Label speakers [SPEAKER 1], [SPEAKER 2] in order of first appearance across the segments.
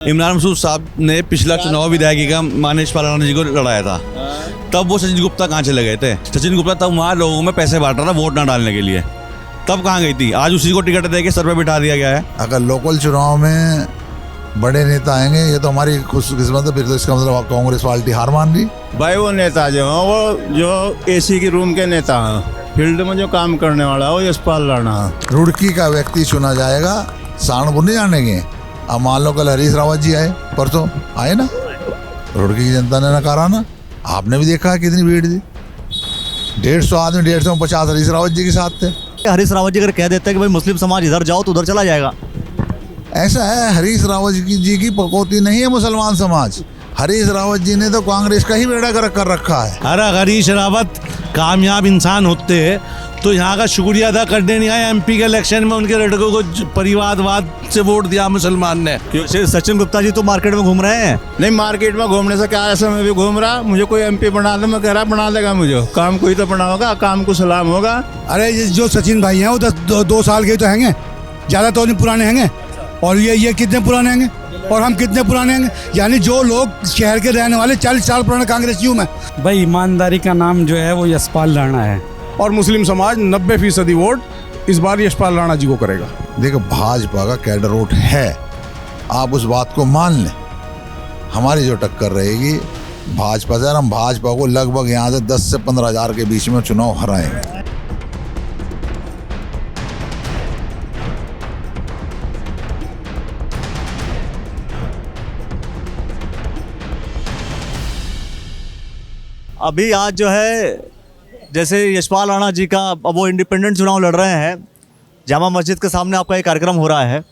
[SPEAKER 1] इमरान मसूद साहब ने पिछला चुनाव विधायकी का माननीय यशपाल राणा जी को लड़ाया था, तब वो सचिन गुप्ता कहाँ चले गए थे? सचिन गुप्ता तब वहाँ लोगों में पैसे बांट रहा था वोट ना डालने के लिए, तब कहाँ गई थी? आज उसी को टिकट दे के सर पे बिठा दिया गया है।
[SPEAKER 2] अगर लोकल चुनाव में बड़े नेता आएंगे ये तो हमारी खुशकिस्मत है, फिर तो इसका मतलब कांग्रेस पार्टी हार मान रही।
[SPEAKER 3] भाई वो नेता जो है वो जो एसी के रूम के नेता हैं, फील्ड में जो काम करने वाला है वो यशपाल राणा है।
[SPEAKER 2] रुड़की का व्यक्ति चुना जाएगा, सहारनपुर नहीं जानेंगे। अब मान लो कल हरीश रावत जी आए, परसों आए ना, रुड़की की जनता ने नकारा ना। आपने भी देखा कितनी भीड़ थी, 150 आदमी, 150 हरीश रावत जी के साथ थे।
[SPEAKER 4] हरीश रावत जी अगर कह देते हैं कि भाई मुस्लिम समाज इधर जाओ तो उधर चला जाएगा।
[SPEAKER 2] ऐसा है, हरीश रावत जी की पकौती नहीं है मुसलमान समाज। हरीश रावत जी ने तो कांग्रेस का ही बेड़ा गर्क कर रखा है।
[SPEAKER 5] अरे हरीश रावत कामयाब इंसान होते तो यहाँ का शुक्रिया अदा करने नहीं आए। एमपी के इलेक्शन में उनके लड़कों को परिवारवाद से वोट दिया मुसलमान ने।
[SPEAKER 4] सचिन गुप्ता जी तो मार्केट में घूम रहे हैं।
[SPEAKER 3] नहीं, मार्केट में घूमने से क्या, ऐसा मैं भी घूम रहा, मुझे कोई एमपी बना दे, मैं कह रहा बना देगा मुझे, काम कोई तो बना होगा, काम को सलाम होगा।
[SPEAKER 6] अरे जो सचिन भाई हैं वो 2 साल के तो हैंगे, ज़्यादा तो नहीं पुराने हैंगे। और ये कितने पुराने हैंगे और हम कितने पुराने हैंगे? यानी जो लोग शहर के रहने वाले 40 साल पुराने कांग्रेसियों में।
[SPEAKER 7] भाई ईमानदारी का नाम जो है वो यशपाल राणा है
[SPEAKER 8] और मुस्लिम समाज 90% वोट इस बार यशपाल राणा जी को करेगा।
[SPEAKER 2] देखो भाजपा का कैडर वोट है, आप उस बात को मान लें। हमारी जो टक्कर रहेगी भाजपा से, हम भाजपा को लगभग यहाँ से 10 से 15 हज़ार के बीच में चुनाव हराएंगे।
[SPEAKER 4] अभी आज जो है जैसे यशपाल राणा जी का अब वो इंडिपेंडेंट चुनाव लड़ रहे हैं, जामा मस्जिद के सामने आपका एक कार्यक्रम हो रहा है।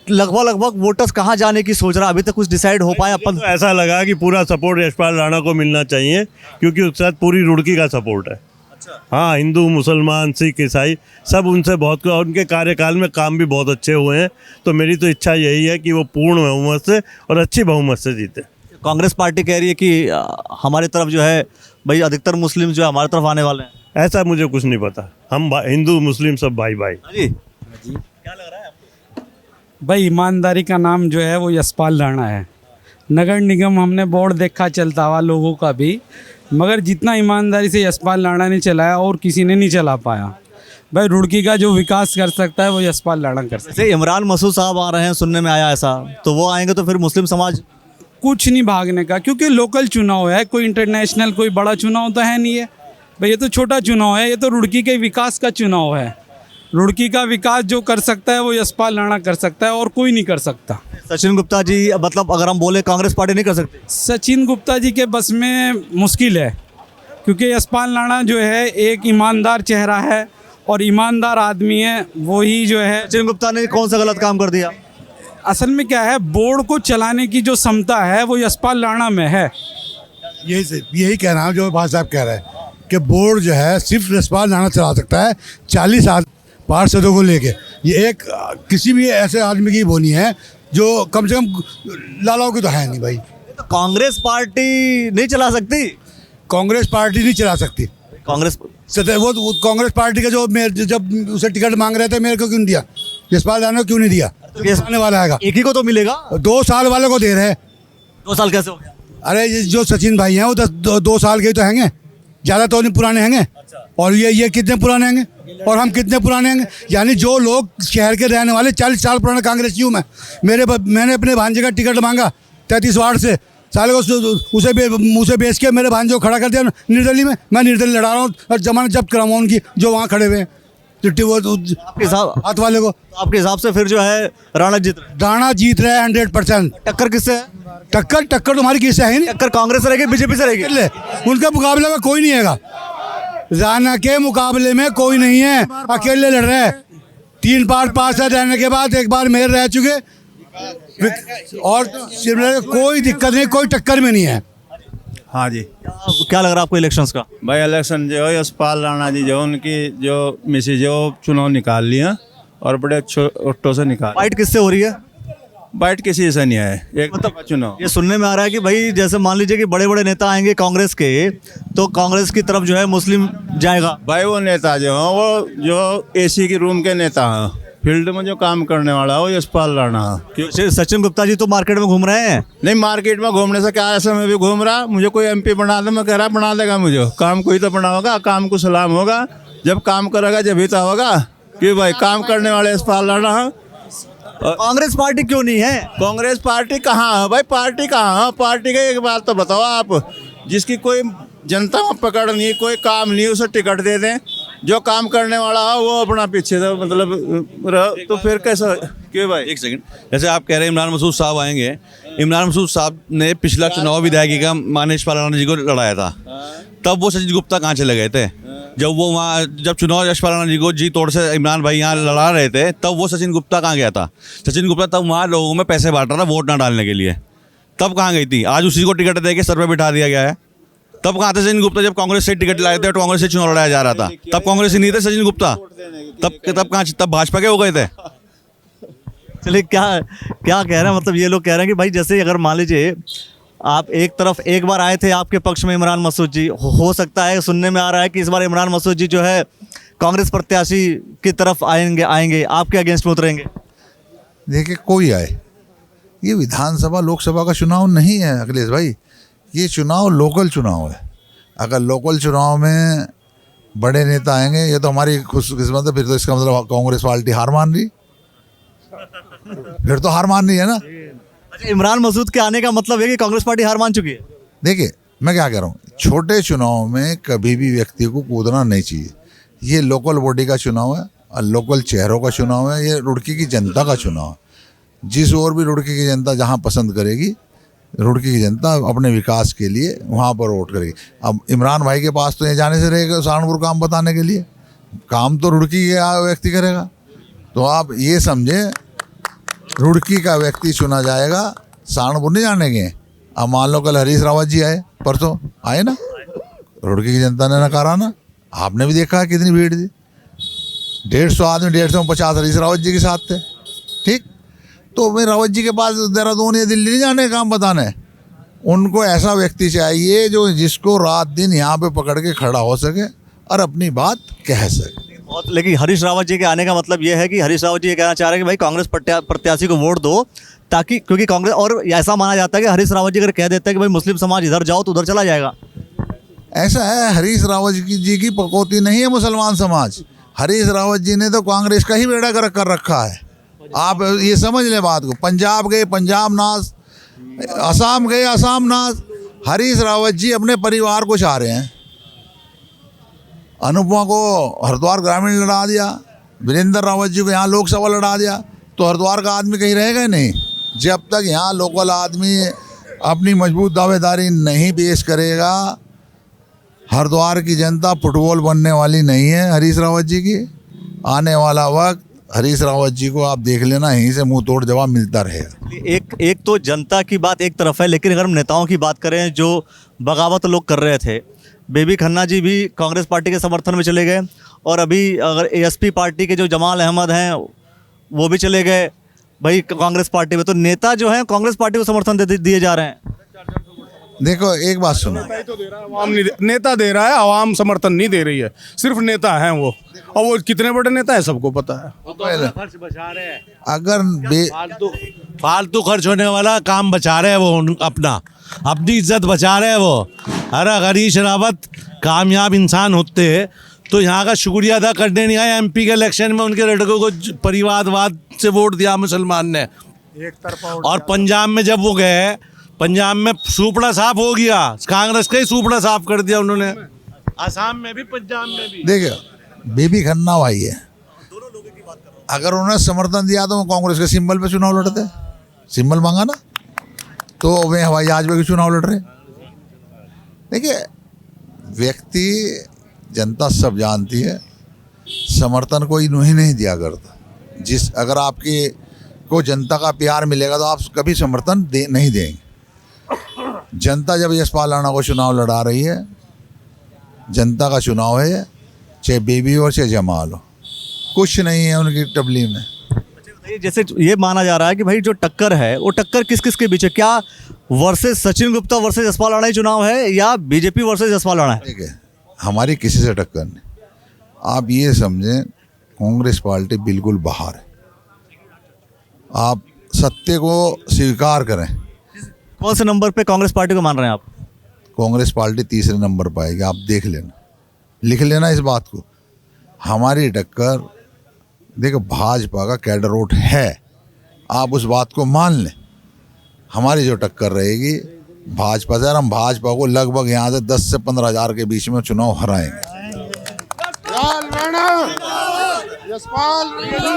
[SPEAKER 4] लगभग वोटर्स कहाँ जाने की सोच रहा है? अभी तक कुछ डिसाइड हो पाया अपन?
[SPEAKER 5] तो ऐसा लगा कि पूरा सपोर्ट यशपाल राणा को मिलना चाहिए, क्योंकि उसके साथ पूरी रुड़की का सपोर्ट है। अच्छा। हाँ, हिंदू मुसलमान सिख ईसाई सब उनसे बहुत, और उनके कार्यकाल में काम भी बहुत अच्छे हुए हैं। तो मेरी तो इच्छा यही है कि वो पूर्ण बहुमत से और अच्छी बहुमत से जीते।
[SPEAKER 4] कांग्रेस पार्टी कह रही है कि हमारी तरफ जो है भाई अधिकतर मुस्लिम जो है हमारी तरफ आने वाले हैं।
[SPEAKER 5] ऐसा मुझे कुछ नहीं पता, हम हिंदू मुस्लिम सब भाई भाई।
[SPEAKER 4] जी क्या लग रहा है आपको?
[SPEAKER 7] भाई ईमानदारी का नाम जो है वो यशपाल राणा है। नगर निगम हमने बोर्ड देखा चलता हुआ लोगों का भी, मगर जितना ईमानदारी से यशपाल राणा ने चलाया और किसी ने नहीं चला पाया। भाई रुड़की का जो विकास कर सकता है वो यशपाल राणा कर सकता है।
[SPEAKER 4] जैसे इमरान मसूद साहब आ रहे हैं, सुनने में आया ऐसा, तो वो आएंगे तो फिर मुस्लिम समाज
[SPEAKER 7] कुछ नहीं भागने का, क्योंकि लोकल चुनाव है, कोई इंटरनेशनल कोई बड़ा चुनाव तो है नहीं है भाई। ये तो छोटा चुनाव है, ये तो रुड़की के विकास का चुनाव है। रुड़की का विकास जो कर सकता है वो यशपाल राणा कर सकता है और कोई नहीं कर सकता।
[SPEAKER 4] सचिन गुप्ता जी, मतलब अगर हम बोले कांग्रेस पार्टी नहीं कर सकती?
[SPEAKER 7] सचिन गुप्ता जी के बस में मुश्किल है, क्योंकि यशपाल राणा जो है एक ईमानदार चेहरा है और ईमानदार आदमी है। वही जो है,
[SPEAKER 4] सचिन गुप्ता ने कौन सा गलत काम कर दिया?
[SPEAKER 7] असल में क्या है, बोर्ड को चलाने की जो क्षमता है वो यशपाल राणा में है।
[SPEAKER 6] यही कहना है जो भाई साहब कह रहे हैं कि बोर्ड जो है सिर्फ यशपाल राणा चला सकता है, 40 पार्षदों को लेके। ये एक किसी भी ऐसे आदमी की बोनी है जो कम से कम लालाओं की तो है नहीं भाई।
[SPEAKER 4] तो कांग्रेस पार्टी नहीं चला सकती?
[SPEAKER 6] कांग्रेस पार्टी नहीं चला सकती।
[SPEAKER 4] कांग्रेस
[SPEAKER 6] वो कांग्रेस पार्टी का जो जब उसे टिकट मांग रहे थे, मेरे को क्यों नहीं दिया? यशपाल राणा को क्यों नहीं दिया? आने वाला है,
[SPEAKER 4] एक ही को तो मिलेगा।
[SPEAKER 6] 2 साल वाले को दे रहे हैं।
[SPEAKER 4] 2 साल कैसे हो गया?
[SPEAKER 6] अरे जो सचिन भाई हैं वो 2 साल के तो हैंगे, ज़्यादा तो नहीं पुराने हैंगे। और ये कितने पुराने हैंगे और हम कितने पुराने हैंगे? यानी जो लोग शहर के रहने वाले 40 साल पुराने कांग्रेसियों में। मैंने अपने भांजे का टिकट मांगा 33 वार्ड से, साले को मुँह से बेच के मेरे भांजे को खड़ा कर दिया निर्दलीय में। मैं निर्दलीय लड़ा रहा हूँ और जमानत जब्त कराऊँ उनकी जो वहाँ खड़े हुए हैं
[SPEAKER 4] आपके
[SPEAKER 6] हाथ वाले को।
[SPEAKER 4] आपके हिसाब से फिर जो है राणा जीत रहे हैं 100%। टक्कर किससे है?
[SPEAKER 6] टक्कर तुम्हारी किससे है? नहीं,
[SPEAKER 4] टक्कर कांग्रेस से रहेगी, बीजेपी से रहेगी?
[SPEAKER 6] उनके मुकाबले में कोई नहीं है। राणा के मुकाबले में कोई नहीं है, अकेले लड़ रहे हैं। 3 बार पार्षद रहने के बाद 1 बार मेयर रह चुके और कोई दिक्कत नहीं, कोई टक्कर में नहीं है।
[SPEAKER 3] हाँ जी।
[SPEAKER 4] क्या लग रहा है आपको इलेक्शंस का?
[SPEAKER 3] भाई इलेक्शन जो है यशपाल राणा जी जो उनकी जो मिसेज जो चुनाव निकाल लिया और बड़े अच्छों से निकाल।
[SPEAKER 4] फाइट किससे हो रही है?
[SPEAKER 3] बाइट किसी से नहीं है, एक मतलब चुनाव।
[SPEAKER 4] ये सुनने में आ रहा है कि भाई जैसे मान लीजिए कि बड़े बड़े नेता आएंगे कांग्रेस के, तो कांग्रेस की तरफ जो है मुस्लिम जाएगा।
[SPEAKER 3] भाई वो नेता जो है वो जो एसी के रूम के नेता हैं, फील्ड में जो काम करने वाला है वो यशपाल राणा।
[SPEAKER 4] क्यों सचिन गुप्ता जी तो मार्केट में घूम रहे हैं।
[SPEAKER 3] नहीं, मार्केट में घूमने से क्या, ऐसे में भी घूम रहा, मुझे कोई एमपी बना दे, मैं कह रहा बना देगा मुझे, काम कोई तो बना होगा, काम को सलाम होगा, जब काम करेगा जब ही तो होगा कि भाई काम करने वाले यशपाल राणा।
[SPEAKER 4] कांग्रेस पार्टी क्यों नहीं है?
[SPEAKER 3] कांग्रेस पार्टी कहाँ है भाई, पार्टी कहाँ है? पार्टी का एक बात तो बताओ आप, जिसकी कोई जनता में पकड़ नहीं, कोई काम नहीं, उसे टिकट दे दें, जो काम करने वाला है वो अपना पीछे तो मतलब तो फिर कैसा क्यों भाई?
[SPEAKER 1] एक सेकंड, जैसे आप कह रहे हैं इमरान मसूद साहब आएंगे, इमरान मसूद साहब ने पिछला चुनाव विधायकी का माननीय यशपाल राणा जी को लड़ाया था, तब वो सचिन गुप्ता कहाँ चले गए थे? जब वो वहाँ जब चुनाव यशपाल राणा जी को जी तोड़ से इमरान भाई यहाँ लड़ा रहे थे, तब वो सचिन गुप्ता कहाँ गया था? सचिन गुप्ता तब वहाँ लोगों में पैसे बांट रहा था वोट ना डालने के लिए, तब कहाँ गई थी? आज उसी को टिकट दे के सर पे बिठा दिया गया है। तब कहाँ थे सचिन गुप्ता? जब कांग्रेस से टिकट लाए थे, तो कांग्रेस से चुनाव लड़ाया जा रहा था, तब कांग्रेस ही नहीं थे सचिन गुप्ता, तब कहाँ, तब भाजपा के हो गए थे।
[SPEAKER 4] चलिए, क्या क्या कह रहे हैं, मतलब ये लोग कह रहे हैं कि भाई जैसे अगर मान लीजिए आप एक तरफ एक बार आए थे आपके पक्ष में इमरान मसूद जी, हो सकता है सुनने में आ रहा है कि इस बार इमरान मसूद जी जो है कांग्रेस प्रत्याशी की तरफ आएंगे आपके अगेंस्ट में उतरेंगे।
[SPEAKER 2] देखिए, कोई आए, ये विधानसभा लोकसभा का चुनाव नहीं है अखिलेश भाई, ये चुनाव लोकल चुनाव है। अगर लोकल चुनाव में बड़े नेता आएंगे, ये तो हमारी खुशकिस्मत है, फिर तो इसका मतलब कांग्रेस पार्टी हार मान रही, फिर तो हार मान रही है ना।
[SPEAKER 4] अच्छा, इमरान मसूद के आने का मतलब है कि कांग्रेस पार्टी हार मान चुकी है।
[SPEAKER 2] देखिए, मैं क्या कह रहा हूँ, छोटे चुनाव में कभी भी व्यक्ति को कूदना नहीं चाहिए। ये लोकल बॉडी का चुनाव है और लोकल चेहरों का चुनाव है, ये रुड़की की जनता का चुनाव है। जिस ओर भी रुड़की की जनता जहाँ पसंद करेगी, रुड़की की जनता अपने विकास के लिए वहाँ पर वोट करेगी। अब इमरान भाई के पास तो ये जाने से रहेगा सहारनपुर काम बताने के लिए, काम तो रुड़की के व्यक्ति करेगा। तो आप ये समझें, रुड़की का व्यक्ति चुना जाएगा, सहारनपुर नहीं जाने के। अब मान लो कल हरीश रावत जी आए, परसों आए ना, रुड़की की जनता ने नकारा ना, आपने भी देखा कितनी भीड़ थी, 150 आदमी, 150 हरीश रावत जी के साथ थे। ठीक, तो मैं रावत जी के पास देहरादून या दिल्ली नहीं जाने काम बताने, उनको ऐसा व्यक्ति चाहिए जो जिसको रात दिन यहाँ पे पकड़ के खड़ा हो सके और अपनी बात कह सके।
[SPEAKER 4] बहुत, लेकिन हरीश रावत जी के आने का मतलब ये है कि हरीश रावत जी ये कहना चाह रहे हैं कि भाई कांग्रेस प्रत्याशी को वोट दो, ताकि क्योंकि कांग्रेस, और ऐसा माना जाता है कि हरीश रावत जी अगर कह देते हैं कि भाई मुस्लिम समाज इधर जाओ तो उधर चला जाएगा।
[SPEAKER 2] ऐसा है, हरीश रावत जी की पकौती नहीं है मुसलमान समाज। हरीश रावत जी ने तो कांग्रेस का ही बेड़ा गर्क कर रखा है। आप ये समझ लें बात को, पंजाब गए पंजाब नाश, असम गए असम नाश। हरीश रावत जी अपने परिवार को चाह रहे हैं। अनुपमा को हरिद्वार ग्रामीण लड़ा दिया, वीरेंद्र रावत जी को यहाँ लोकसभा लड़ा दिया, तो हरिद्वार का आदमी कहीं रहेगा ही नहीं। जब तक यहाँ लोकल आदमी अपनी मजबूत दावेदारी नहीं पेश करेगा, हरिद्वार की जनता फुटबॉल बनने वाली नहीं है हरीश रावत जी की। आने वाला वक्त हरीश रावत जी को आप देख लेना, यहीं से मुंह तोड़ जवाब मिलता रहेगा।
[SPEAKER 4] एक तो जनता की बात एक तरफ है, लेकिन अगर हम नेताओं की बात करें जो बगावत लोग कर रहे थे, बेबी खन्ना जी भी कांग्रेस पार्टी के समर्थन में चले गए, और अभी अगर एएसपी पार्टी के जो जमाल अहमद हैं वो भी चले गए भाई कांग्रेस पार्टी में। तो नेता जो हैं कांग्रेस पार्टी को समर्थन दिए जा रहे हैं।
[SPEAKER 2] देखो, एक बात सुनो,
[SPEAKER 8] नेता दे रहा है, आवाम समर्थन नहीं दे रही है, सिर्फ नेता हैं वो, और वो कितने बड़े नेता है सबको पता है।
[SPEAKER 2] अगर
[SPEAKER 9] फालतू खर्च होने वाला काम बचा रहे हैं वो, अपनी इज्जत बचा रहे हैं वो। अरे हरीश रावत कामयाब इंसान होते तो यहाँ का शुक्रिया अदा करने नहीं आए। एमपी के इलेक्शन में उनके लड़कों को परिवारवाद से वोट दिया मुसलमान ने, और पंजाब में जब वो गए, पंजाब में सूपड़ा साफ हो गया, कांग्रेस का ही सूपड़ा साफ कर दिया उन्होंने। आसाम में भी, पंजाब में भी।
[SPEAKER 2] देखिए, बेबी खन्ना भाई है, अगर उन्होंने समर्थन दिया तो वो कांग्रेस के सिंबल पे चुनाव लड़ते, सिंबल मांगा ना, तो वे हवाई जहाज पे चुनाव लड़ रहे। देखिए, व्यक्ति, जनता सब जानती है, समर्थन कोई नहीं दिया करता। अगर आपके को जनता का प्यार मिलेगा तो आप कभी समर्थन नहीं देंगे। जनता जब यशपाल राणा को चुनाव लड़ा रही है, जनता का चुनाव है, चाहे बेबी हो चाहे जमाल हो, कुछ नहीं है उनकी टबली में।
[SPEAKER 4] जैसे ये माना जा रहा है कि भाई जो टक्कर है वो टक्कर किस किस के बीच है? क्या वर्सेस सचिन गुप्ता वर्सेस यशपाल राणा ही चुनाव है, या बीजेपी वर्सेस यशपाल राणा है?
[SPEAKER 2] ठीक है, हमारी किसी से टक्कर नहीं। आप ये समझें, कांग्रेस पार्टी बिल्कुल बाहर है। आप सत्य को स्वीकार करें।
[SPEAKER 4] कौन से नंबर पे कांग्रेस पार्टी को मान रहे हैं आप?
[SPEAKER 2] कांग्रेस पार्टी तीसरे नंबर पर आएगी, आप देख लेना, लिख लेना इस बात को। हमारी टक्कर देखो भाजपा का कैडर वोट है, आप उस बात को मान लें। हमारी जो टक्कर रहेगी भाजपा से, और हम भाजपा को लगभग यहाँ से 10 से 15 हज़ार के बीच में चुनाव हराएंगे।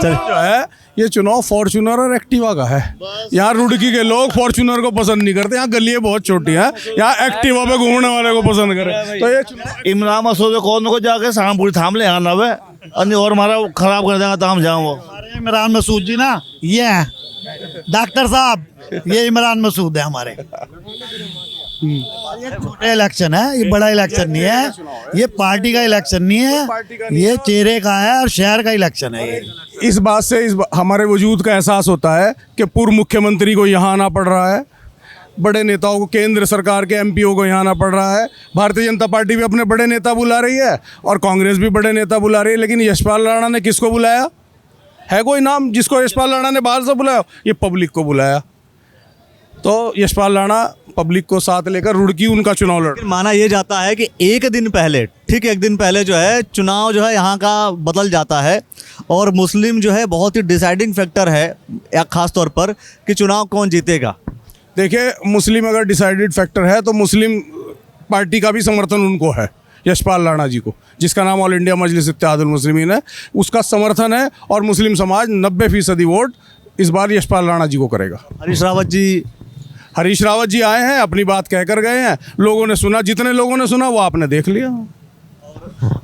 [SPEAKER 8] जो है ये चुनाव फॉर्च्यूनर और एक्टिवा का है। यहाँ रुड़की के लोग फॉर्च्यूनर को पसंद नहीं करते, यहाँ गलियाँ बहुत छोटी हैं, यहाँ एक्टिवा पे घूमने वाले को पसंद करें। तो ये
[SPEAKER 9] इमरान मसूद कौन को जाके सहारनपुर थाम ले आना वे अन्य और हमारा खराब कर देगा तो हम जाऊँ। वो
[SPEAKER 10] इमरान मसूद जी ना, ये हैं डॉक्टर साहब, ये इमरान मसूद है हमारे। ये छोटे इलेक्शन है, ये बड़ा इलेक्शन नहीं है, ये पार्टी का इलेक्शन नहीं है, ये चेहरे का है और शहर का इलेक्शन है। ये
[SPEAKER 8] इस बात से हमारे वजूद का एहसास होता है कि पूर्व मुख्यमंत्री को यहाँ आना पड़ रहा है, बड़े नेताओं को, केंद्र सरकार के एमपीओ को यहाँ आना पड़ रहा है। भारतीय जनता पार्टी भी अपने बड़े नेता बुला रही है और कांग्रेस भी बड़े नेता बुला रही है, लेकिन यशपाल राणा ने किसको बुलाया? है कोई नाम जिसको यशपाल राणा ने बाहर से बुलाया? ये पब्लिक को बुलाया। तो यशपाल राणा पब्लिक को साथ लेकर रुड़की उनका चुनाव लड़।
[SPEAKER 4] माना यह जाता है कि एक दिन पहले जो है चुनाव जो है यहाँ का बदल जाता है और मुस्लिम जो है बहुत ही डिसाइडिंग फैक्टर है, खास तौर पर कि चुनाव कौन जीतेगा।
[SPEAKER 8] देखिए, मुस्लिम अगर डिसाइडेड फैक्टर है तो मुस्लिम पार्टी का भी समर्थन उनको है, यशपाल राणा जी को, जिसका नाम ऑल इंडिया मजलिस इत्तेहादुल मुस्लिमीन है, उसका समर्थन है और मुस्लिम समाज 90% वोट इस बार यशपाल राणा जी को करेगा। हरीश रावत जी आए हैं, अपनी बात कहकर गए हैं, लोगों ने सुना, जितने लोगों ने सुना वो आपने देख लिया।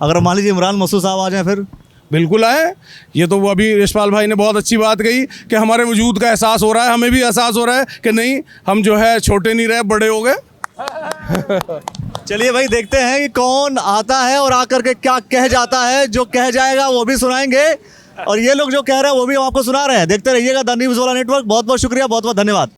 [SPEAKER 4] अगर मान लीजिए इमरान मसूद साहब आ जाए फिर?
[SPEAKER 8] बिल्कुल आए। ये तो वो अभी यशपाल भाई ने बहुत अच्छी बात कही कि हमारे वजूद का एहसास हो रहा है, हमें भी एहसास हो रहा है कि नहीं, हम जो है छोटे नहीं रहे, बड़े हो गए।
[SPEAKER 4] चलिए भाई, देखते हैं कि कौन आता है और आकर के क्या कह जाता है। जो कह जाएगा वो भी सुनाएंगे और ये लोग जो कह रहे हैं वो भी हम आपको सुना रहे हैं। देखते रहिएगा द न्यूज़ वाला नेटवर्क। बहुत बहुत शुक्रिया, बहुत बहुत धन्यवाद।